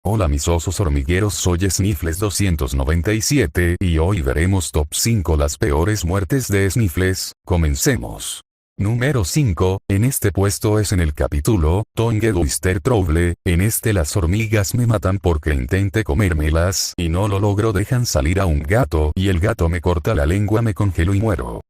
Hola mis osos hormigueros, soy Sniffles 297 y hoy veremos top 5 las peores muertes de Sniffles. Comencemos. Número 5, en este puesto es en el capítulo, Tongue Oyster Trouble. En este las hormigas me matan porque intenté comérmelas y no lo logro, dejan salir a un gato y el gato me corta la lengua, me congelo y muero.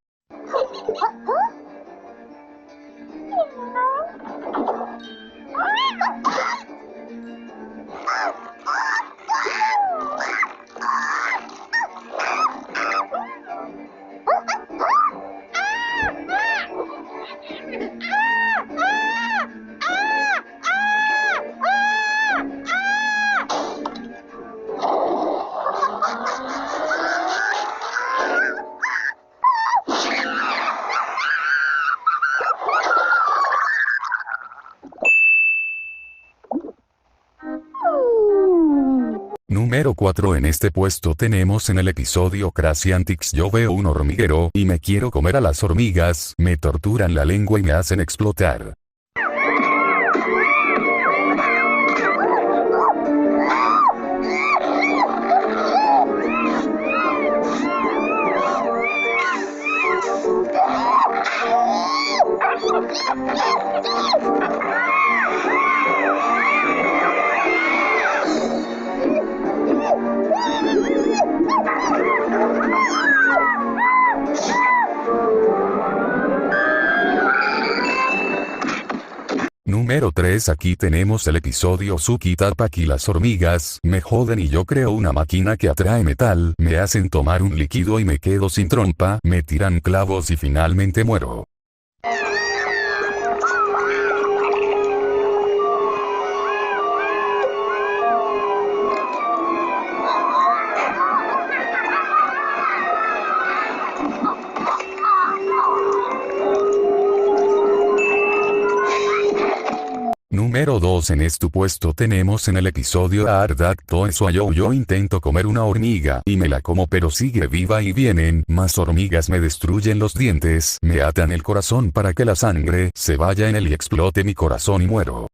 Número 4, en este puesto tenemos en el episodio Crazy Antics. Yo veo un hormiguero y me quiero comer a las hormigas, me torturan la lengua y me hacen explotar. Número 3, aquí tenemos el episodio Suki Tapak y las hormigas me joden y yo creo una máquina que atrae metal, me hacen tomar un líquido y me quedo sin trompa, me tiran clavos y finalmente muero. Número 2, en este puesto tenemos en el episodio Ardacto eso yo intento comer una hormiga y me la como pero sigue viva y vienen más hormigas, me destruyen los dientes, me atan el corazón para que la sangre se vaya en él y explote mi corazón y muero.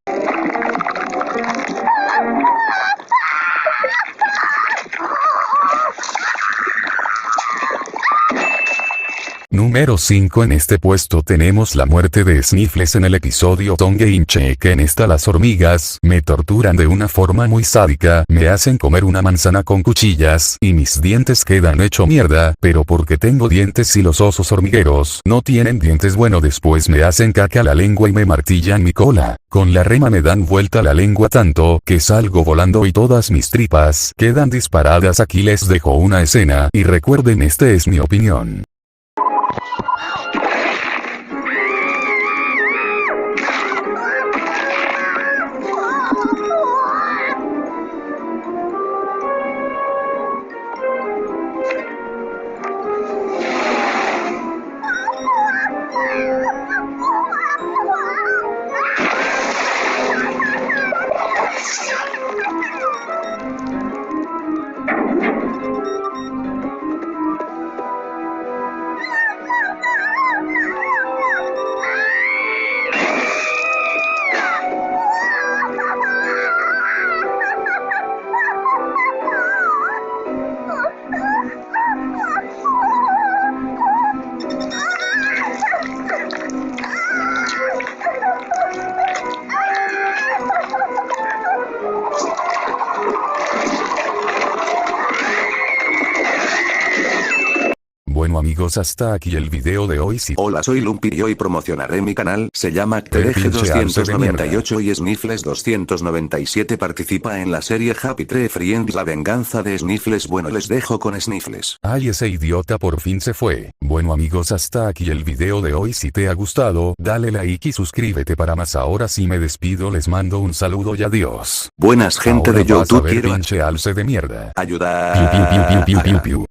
Número 5, en este puesto tenemos la muerte de Sniffles en el episodio Tongue Incheck. En esta las hormigas me torturan de una forma muy sádica, me hacen comer una manzana con cuchillas y mis dientes quedan hecho mierda, pero porque tengo dientes y los osos hormigueros no tienen dientes, bueno, después me hacen caca la lengua y me martillan mi cola, con la rema me dan vuelta la lengua tanto que salgo volando y todas mis tripas quedan disparadas. Aquí les dejo una escena y recuerden, este es mi opinión. Bueno amigos, hasta aquí el video de hoy. Hola, soy Lumpy y hoy promocionaré mi canal, se llama Tereje 298 y Sniffles 297 participa en la serie Happy Tree Friends, la venganza de Sniffles. Bueno, les dejo con Sniffles. Ay, ese idiota por fin se fue. Bueno amigos, hasta aquí el video de hoy. Si te ha gustado, dale like y suscríbete para más. Ahora sí me despido, les mando un saludo y adiós. Buenas gente Ahora de YouTube, vas a ver, quiero pinche alce de mierda. ayudar. Piu, piu, piu, piu, piu, piu, piu.